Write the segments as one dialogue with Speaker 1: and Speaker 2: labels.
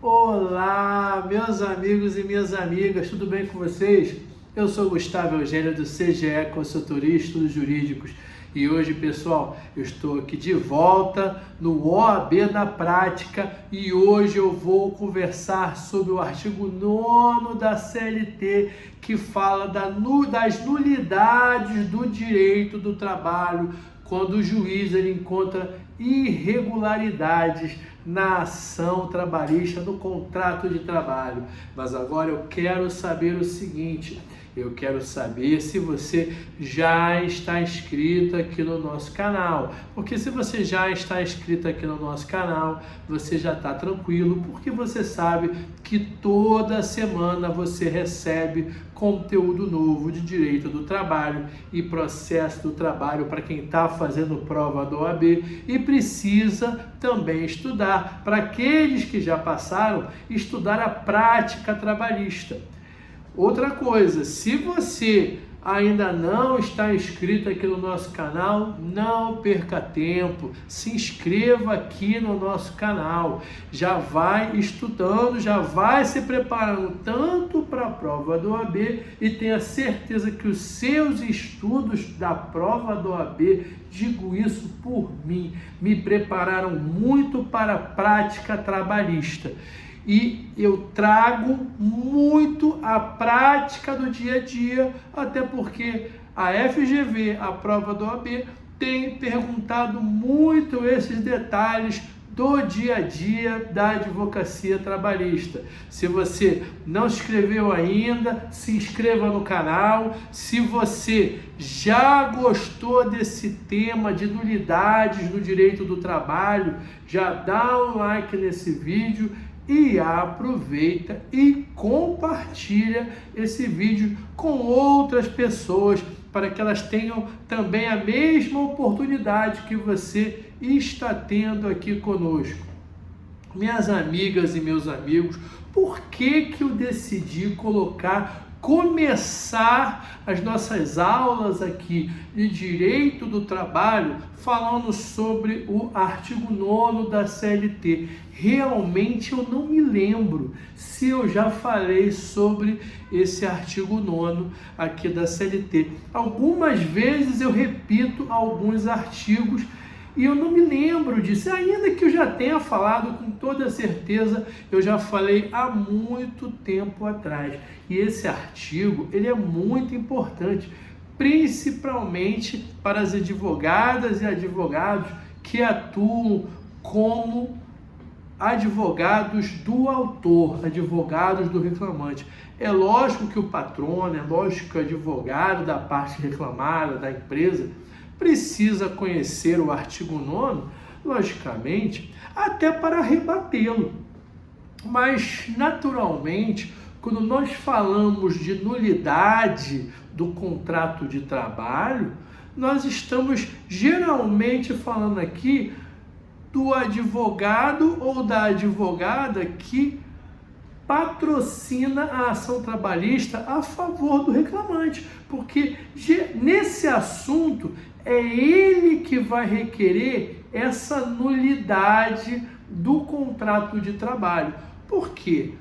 Speaker 1: Olá, meus amigos e minhas amigas, tudo bem com vocês? Eu sou Gustavo Eugênio do CGE Consultoria e Estudos Jurídicos e hoje, pessoal, eu estou aqui de volta no OAB na Prática e hoje eu vou conversar sobre o artigo 9º da CLT que fala das nulidades do direito do trabalho quando o juiz ele encontra irregularidades na ação trabalhista, no contrato de trabalho. Mas agora eu quero saber o seguinte, eu quero saber se você já está inscrito aqui no nosso canal, porque se você já está inscrito aqui no nosso canal, você já está tranquilo, porque você sabe que toda semana você recebe conteúdo novo de direito do trabalho e processo do trabalho para quem está fazendo prova do OAB e precisa também estudar, para aqueles que já passaram, estudar a prática trabalhista. Outra coisa, se você ainda não está inscrito aqui no nosso canal, não perca tempo, se inscreva aqui no nosso canal, já vai estudando, já vai se preparando tanto para a prova do OAB e tenha certeza que os seus estudos da prova do OAB, digo isso por mim, me prepararam muito para a prática trabalhista. E eu trago muito a prática do dia a dia, até porque a FGV, a prova do OAB, tem perguntado muito esses detalhes do dia a dia da advocacia trabalhista. Se você não se inscreveu ainda, se inscreva no canal. Se você já gostou desse tema de nulidades no direito do trabalho, já dá um like nesse vídeo e aproveita e compartilha esse vídeo com outras pessoas para que elas tenham também a mesma oportunidade que você está tendo aqui conosco. Minhas amigas e meus amigos, por que eu decidi começar as nossas aulas aqui de direito do trabalho falando sobre o artigo 9º da CLT? Realmente eu não me lembro se eu já falei sobre esse artigo 9º aqui da CLT. Algumas vezes eu repito alguns artigos e eu não me lembro disso, ainda que eu já tenha falado com toda certeza, eu já falei há muito tempo atrás. E esse artigo, ele é muito importante, principalmente para as advogadas e advogados que atuam como advogados do autor, advogados do reclamante. É lógico que o patrono, é lógico que o advogado da parte reclamada, da empresa, precisa conhecer o artigo 9º, logicamente, até para rebatê-lo. Mas, naturalmente, quando nós falamos de nulidade do contrato de trabalho, nós estamos geralmente falando aqui do advogado ou da advogada que patrocina a ação trabalhista a favor do reclamante, porque nesse assunto é ele que vai requerer essa nulidade do contrato de trabalho. Por quê?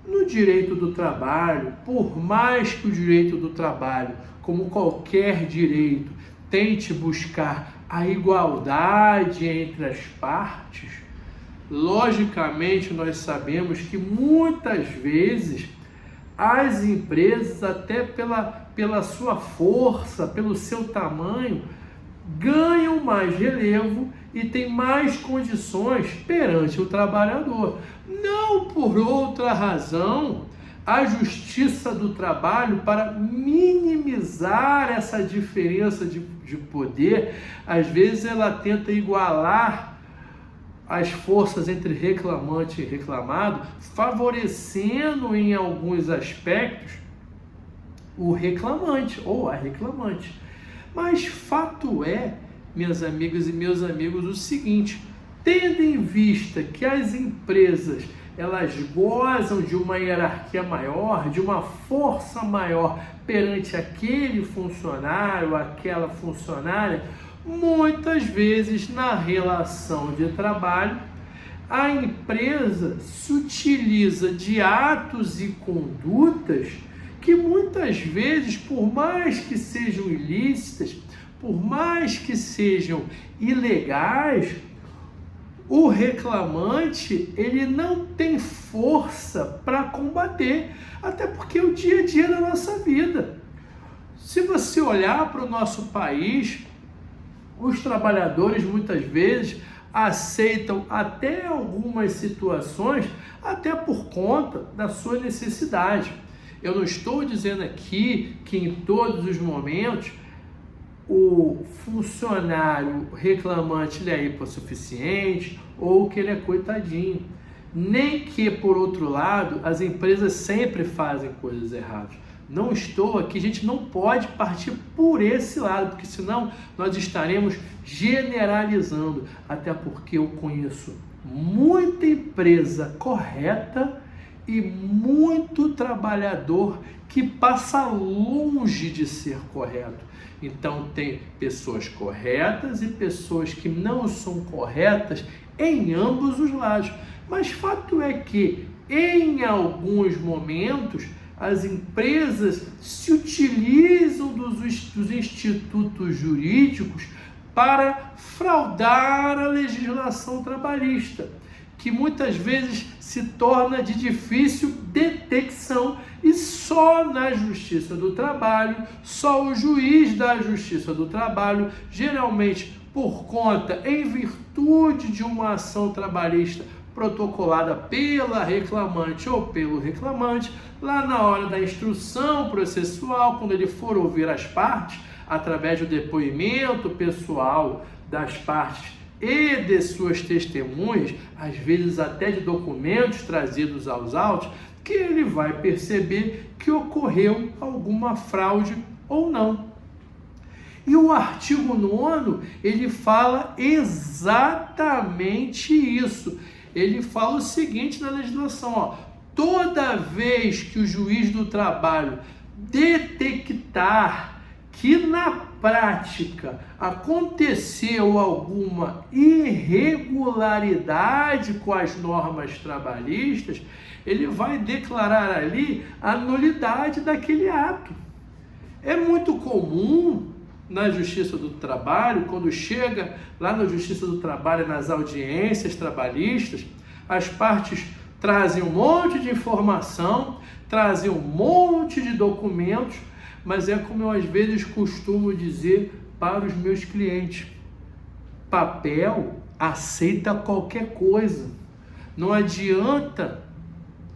Speaker 1: No direito do trabalho, por mais que o direito do trabalho, como qualquer direito, tente buscar a igualdade entre as partes, logicamente nós sabemos que muitas vezes as empresas, até pela sua força, pelo seu tamanho, ganham mais relevo e têm mais condições perante o trabalhador. Não por outra razão, a Justiça do Trabalho, para minimizar essa diferença de poder, às vezes ela tenta igualar as forças entre reclamante e reclamado, favorecendo em alguns aspectos o reclamante ou a reclamante. Mas fato é, minhas amigas e meus amigos, o seguinte: tendo em vista que as empresas elas gozam de uma hierarquia maior, de uma força maior perante aquele funcionário, aquela funcionária, muitas vezes na relação de trabalho a empresa se utiliza de atos e condutas que muitas vezes, por mais que sejam ilícitas, por mais que sejam ilegais, o reclamante ele não tem força para combater, até porque é o dia a dia da nossa vida. Se você olhar para o nosso país, os trabalhadores muitas vezes aceitam até algumas situações, até por conta da sua necessidade. Eu não estou dizendo aqui que em todos os momentos o funcionário reclamante ele é hipossuficiente ou que ele é coitadinho. Nem que, por outro lado, as empresas sempre fazem coisas erradas. Não estou aqui, a gente não pode partir por esse lado, porque senão nós estaremos generalizando, até porque eu conheço muita empresa correta e muito trabalhador que passa longe de ser correto. Então tem pessoas corretas e pessoas que não são corretas em ambos os lados. Mas fato é que em alguns momentos as empresas se utilizam dos institutos jurídicos para fraudar a legislação trabalhista, que muitas vezes se torna de difícil detecção e só na Justiça do Trabalho, só o juiz da Justiça do Trabalho, geralmente por conta, em virtude de uma ação trabalhista protocolada pela reclamante ou pelo reclamante, lá na hora da instrução processual, quando ele for ouvir as partes, através do depoimento pessoal das partes e de suas testemunhas, às vezes até de documentos trazidos aos autos, que ele vai perceber que ocorreu alguma fraude ou não. E o artigo 9º, ele fala exatamente isso. Ele fala o seguinte na legislação, ó: toda vez que o juiz do trabalho detectar que na prática aconteceu alguma irregularidade com as normas trabalhistas, ele vai declarar ali a nulidade daquele ato. É muito comum na Justiça do Trabalho, quando chega lá na Justiça do Trabalho, nas audiências trabalhistas, as partes trazem um monte de informação, trazem um monte de documentos, mas é como eu às vezes costumo dizer para os meus clientes: papel aceita qualquer coisa. Não adianta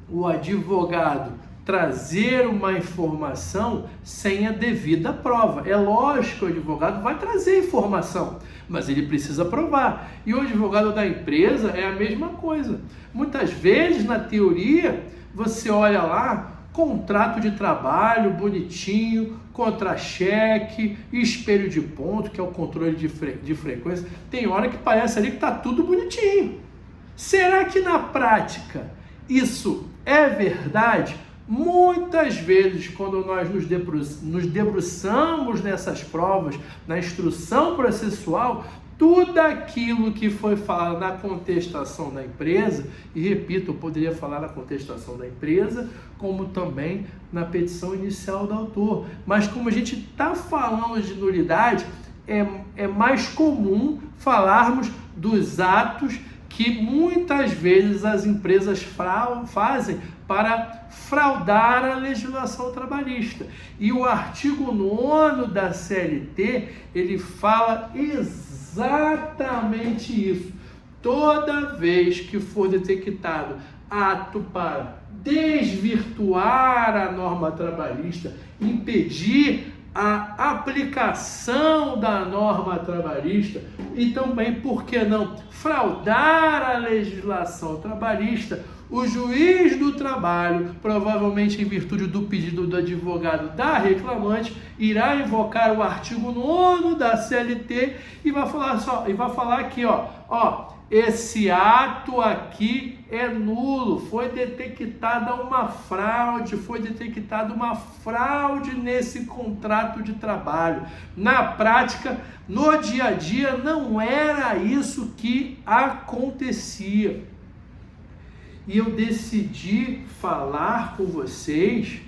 Speaker 1: o advogado trazer uma informação sem a devida prova. É lógico que o advogado vai trazer informação, mas ele precisa provar. E o advogado da empresa é a mesma coisa. Muitas vezes, na teoria, você olha lá, contrato de trabalho bonitinho, contra-cheque, espelho de ponto, que é o controle de frequência. Tem hora que parece ali que está tudo bonitinho. Será que na prática isso é verdade? Muitas vezes, quando nós nos debruçamos nessas provas, na instrução processual, tudo aquilo que foi falado na contestação da empresa, e repito, eu poderia falar na contestação da empresa, como também na petição inicial do autor. Mas como a gente está falando de nulidade, é mais comum falarmos dos atos que muitas vezes as empresas fazem para fraudar a legislação trabalhista. E o artigo 9º da CLT, ele fala exatamente isso. Toda vez que for detectado ato para desvirtuar a norma trabalhista, impedir a aplicação da norma trabalhista e também, por que não, fraudar a legislação trabalhista, o juiz do trabalho, provavelmente em virtude do pedido do advogado da reclamante, irá invocar o artigo 9º da CLT e vai falar aqui, ó, esse ato aqui é nulo, foi detectada uma fraude, nesse contrato de trabalho. Na prática, no dia a dia, não era isso que acontecia. e eu decidi falar com vocês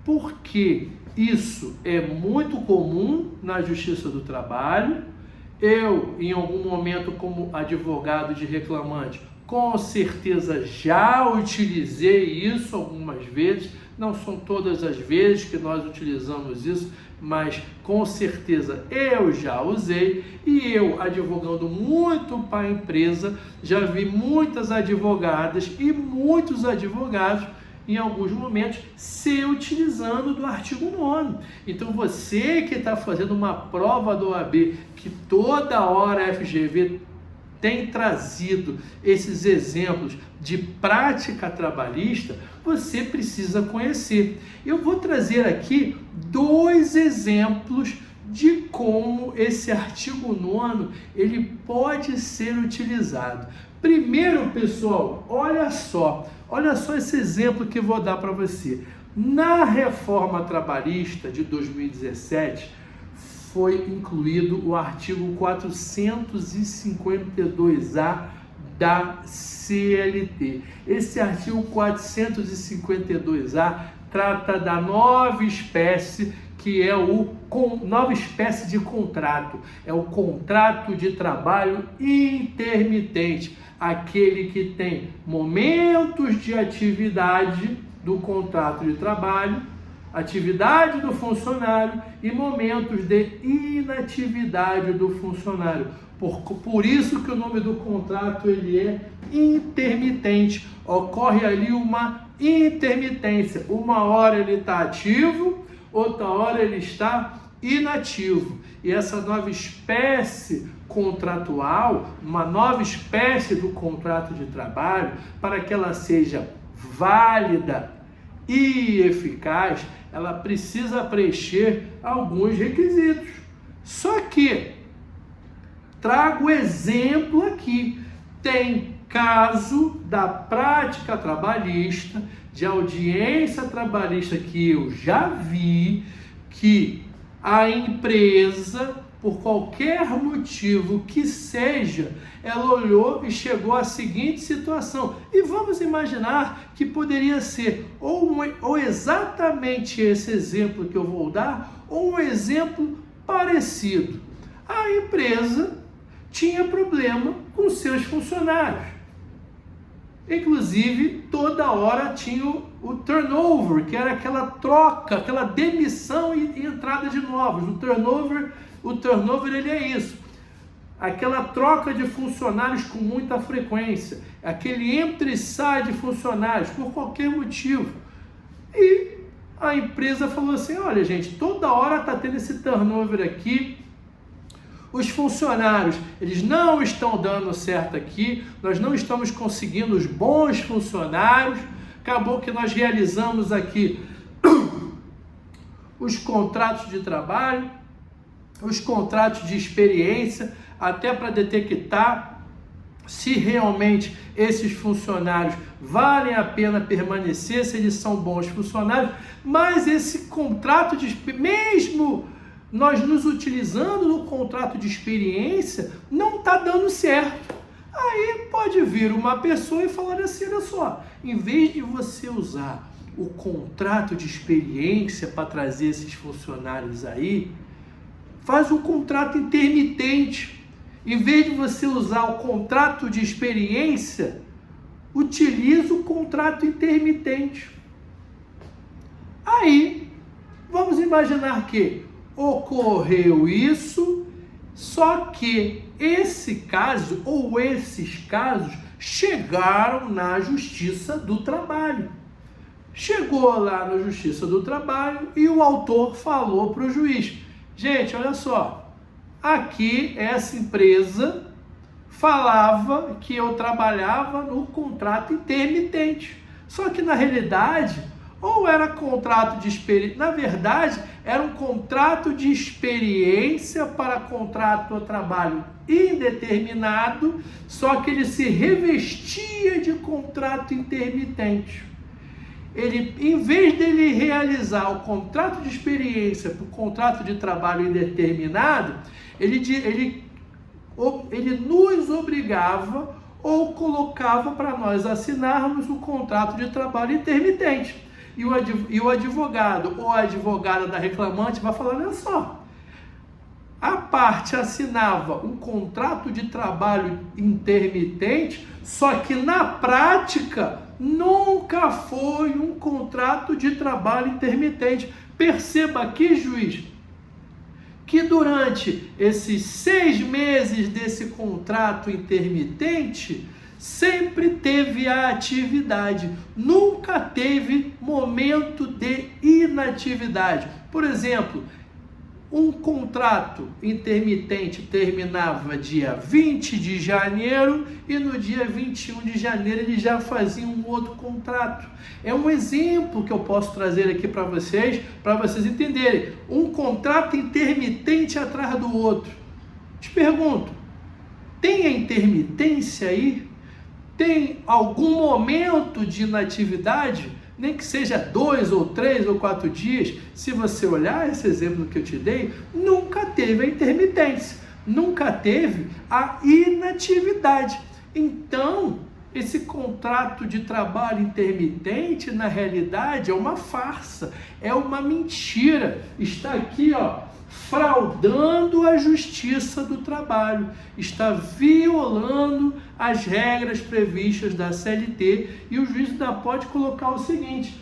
Speaker 1: porque isso é muito comum na Justiça do Trabalho. Eu, em algum momento, como advogado de reclamante, com certeza já utilizei isso algumas vezes. Não são todas as vezes que nós utilizamos isso, mas com certeza eu já usei. E eu, advogando muito para a empresa, já vi muitas advogadas e muitos advogados em alguns momentos se utilizando do artigo 9º. Então você que está fazendo uma prova do OAB, que toda hora a FGV tem trazido esses exemplos de prática trabalhista, você precisa conhecer. Eu vou trazer aqui 2 exemplos de como esse artigo 9º ele pode ser utilizado. Primeiro, pessoal, olha só esse exemplo que eu vou dar para você. Na reforma trabalhista de 2017, foi incluído o artigo 452A da CLT. Esse artigo 452A trata da nova espécie, que é nova espécie de contrato. É o contrato de trabalho intermitente, aquele que tem momentos de atividade do contrato de trabalho, atividade do funcionário e momentos de inatividade do funcionário. Por isso que o nome do contrato ele é intermitente. Ocorre ali uma intermitência. Uma hora ele está ativo, outra hora ele está inativo. E essa nova espécie contratual, uma nova espécie do contrato de trabalho, para que ela seja válida e eficaz, ela precisa preencher alguns requisitos. Só que, trago exemplo aqui, tem caso da prática trabalhista, de audiência trabalhista que eu já vi, que a empresa, por qualquer motivo que seja, ela olhou e chegou à seguinte situação. E vamos imaginar que poderia ser ou exatamente esse exemplo que eu vou dar, ou um exemplo parecido. A empresa tinha problema com seus funcionários. Inclusive, toda hora tinha o turnover, que era aquela troca, aquela demissão e entrada de novos. O turnover ele é isso. Aquela troca de funcionários com muita frequência. Aquele entra e sai de funcionários por qualquer motivo. E a empresa falou assim, olha gente, toda hora está tendo esse turnover aqui. Os funcionários, eles não estão dando certo aqui, nós não estamos conseguindo os bons funcionários. Acabou que nós realizamos aqui os contratos de trabalho, os contratos de experiência, até para detectar se realmente esses funcionários valem a pena permanecer, se eles são bons funcionários. Mas esse contrato de mesmo nós nos utilizando no contrato de experiência, não está dando certo. Aí pode vir uma pessoa e falar assim, olha só, em vez de você usar o contrato de experiência para trazer esses funcionários aí, faz um contrato intermitente. Em vez de você usar o contrato de experiência, utiliza o contrato intermitente. Aí, vamos imaginar que ocorreu isso, só que esse caso ou esses casos chegaram na Justiça do Trabalho. Chegou lá na Justiça do Trabalho e o autor falou para o juiz, gente, olha só, aqui essa empresa falava que eu trabalhava no contrato intermitente, só que na realidade ou era contrato de experiência, na verdade, era um contrato de experiência para contrato a trabalho indeterminado, só que ele se revestia de contrato intermitente. Ele, em vez dele realizar o contrato de experiência para o contrato de trabalho indeterminado, ele nos obrigava ou colocava para nós assinarmos o contrato de trabalho intermitente. E o advogado ou a advogada da reclamante vai falar, olha só, a parte assinava um contrato de trabalho intermitente, só que na prática nunca foi um contrato de trabalho intermitente. Perceba aqui, juiz, que durante esses 6 meses desse contrato intermitente, sempre teve a atividade, nunca teve momento de inatividade. Por exemplo, um contrato intermitente terminava dia 20 de janeiro e no dia 21 de janeiro ele já fazia um outro contrato. É um exemplo que eu posso trazer aqui para vocês entenderem. Um contrato intermitente atrás do outro. Te pergunto, tem a intermitência aí? Tem algum momento de inatividade? Nem que seja 2 ou 3 ou 4 dias, se você olhar esse exemplo que eu te dei, nunca teve a intermitência, nunca teve a inatividade. Então, esse contrato de trabalho intermitente, na realidade, é uma farsa, é uma mentira. Está aqui, fraudando a justiça do trabalho, está violando as regras previstas da CLT, e o juiz ainda pode colocar o seguinte,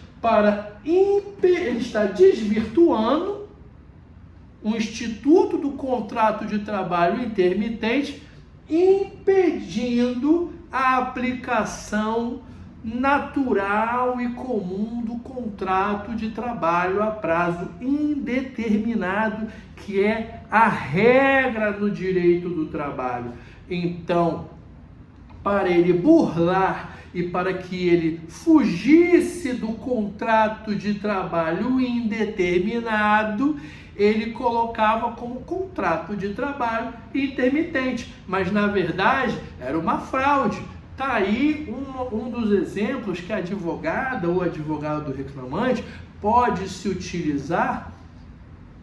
Speaker 1: ele está desvirtuando o instituto do contrato de trabalho intermitente, impedindo a aplicação natural e comum do contrato de trabalho a prazo indeterminado, que é a regra no direito do trabalho. Então, para ele burlar e para que ele fugisse do contrato de trabalho indeterminado, ele colocava como contrato de trabalho intermitente, mas na verdade era uma fraude. Está aí um dos exemplos que a advogada ou advogado do reclamante pode se utilizar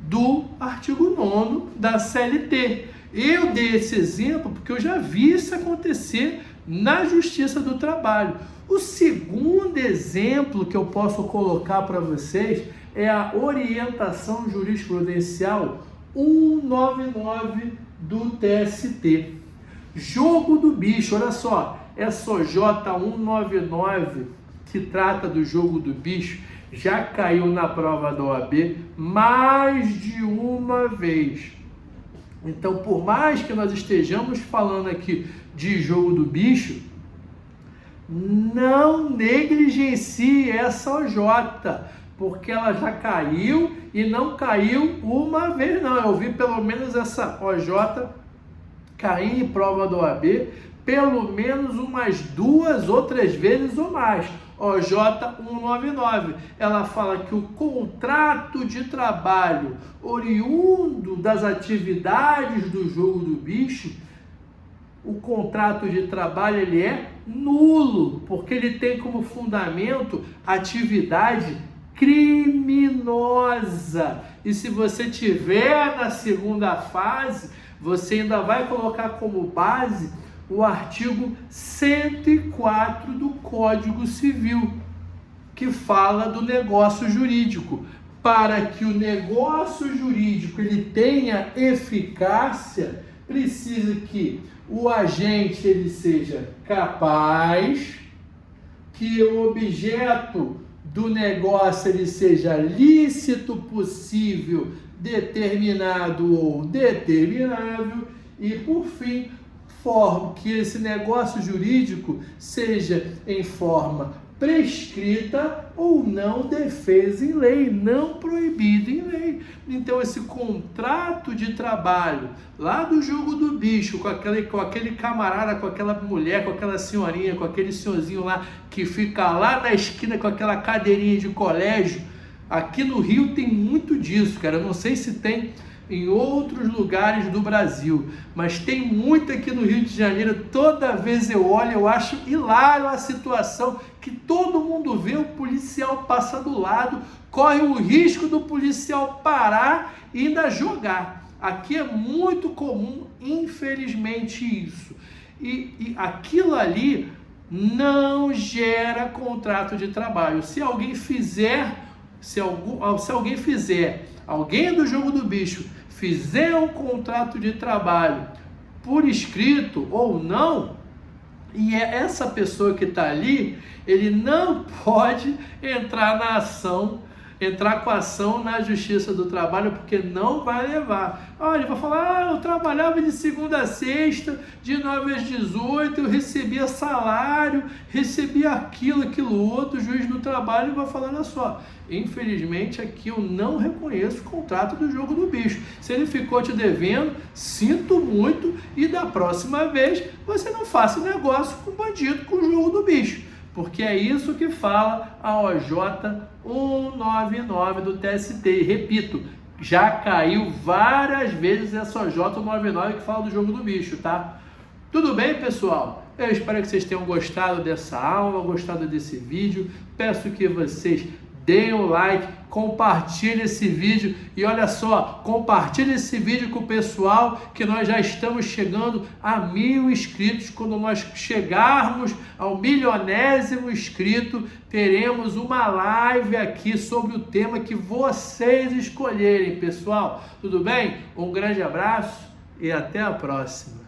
Speaker 1: do artigo 9º da CLT. Eu dei esse exemplo porque eu já vi isso acontecer na Justiça do Trabalho. O segundo exemplo que eu posso colocar para vocês é a orientação jurisprudencial 199 do TST. Jogo do bicho, olha só, essa OJ 199 que trata do jogo do bicho já caiu na prova da OAB mais de uma vez. Então, por mais que nós estejamos falando aqui de jogo do bicho, não negligencie essa OJ, porque ela já caiu e não caiu uma vez não. Eu vi pelo menos essa OJ cair em prova da OAB pelo menos umas 2 ou 3 vezes ou mais. OJ 199, ela fala que o contrato de trabalho oriundo das atividades do jogo do bicho, o contrato de trabalho ele é nulo, porque ele tem como fundamento atividade criminosa. E se você tiver na segunda fase, você ainda vai colocar como base o artigo 104 do Código Civil, que fala do negócio jurídico. Para que o negócio jurídico ele tenha eficácia, precisa que o agente ele seja capaz, que o objeto do negócio ele seja lícito, possível, determinado ou determinável e, por fim, que esse negócio jurídico seja em forma prescrita ou não defesa em lei, não proibida em lei. Então esse contrato de trabalho lá do jogo do bicho, com aquele camarada, com aquela mulher, com aquela senhorinha, com aquele senhorzinho lá que fica lá na esquina com aquela cadeirinha de colégio, aqui no Rio tem muito disso, cara. Eu não sei se tem em outros lugares do Brasil, mas tem muito aqui no Rio de Janeiro. Toda vez eu olho, eu acho hilário a situação que todo mundo vê, o policial passa do lado, corre o risco do policial parar e ainda jogar. Aqui é muito comum, infelizmente, isso. e aquilo ali não gera contrato de trabalho. Se alguém alguém do jogo do bicho fizer um contrato de trabalho por escrito ou não, e é essa pessoa que está ali, ele não pode entrar com ação na Justiça do Trabalho, porque não vai levar. Olha, ele vai falar, eu trabalhava de segunda a sexta, de 9 às 18, eu recebia salário, recebia aquilo outro, o juiz do trabalho vai falar, olha só, infelizmente aqui eu não reconheço o contrato do jogo do bicho. Se ele ficou te devendo, sinto muito, e da próxima vez você não faça negócio com bandido, com o jogo do bicho. Porque é isso que fala a OJ 199 do TST. E repito, já caiu várias vezes essa OJ 199 que fala do jogo do bicho, tá? Tudo bem, pessoal? Eu espero que vocês tenham gostado dessa aula, gostado desse vídeo. Peço que vocês deem o like, compartilhe esse vídeo e olha só, compartilhe esse vídeo com o pessoal, que nós já estamos chegando a 1000 inscritos. Quando nós chegarmos ao 1000º inscrito, teremos uma live aqui sobre o tema que vocês escolherem, pessoal. Tudo bem? Um grande abraço e até a próxima.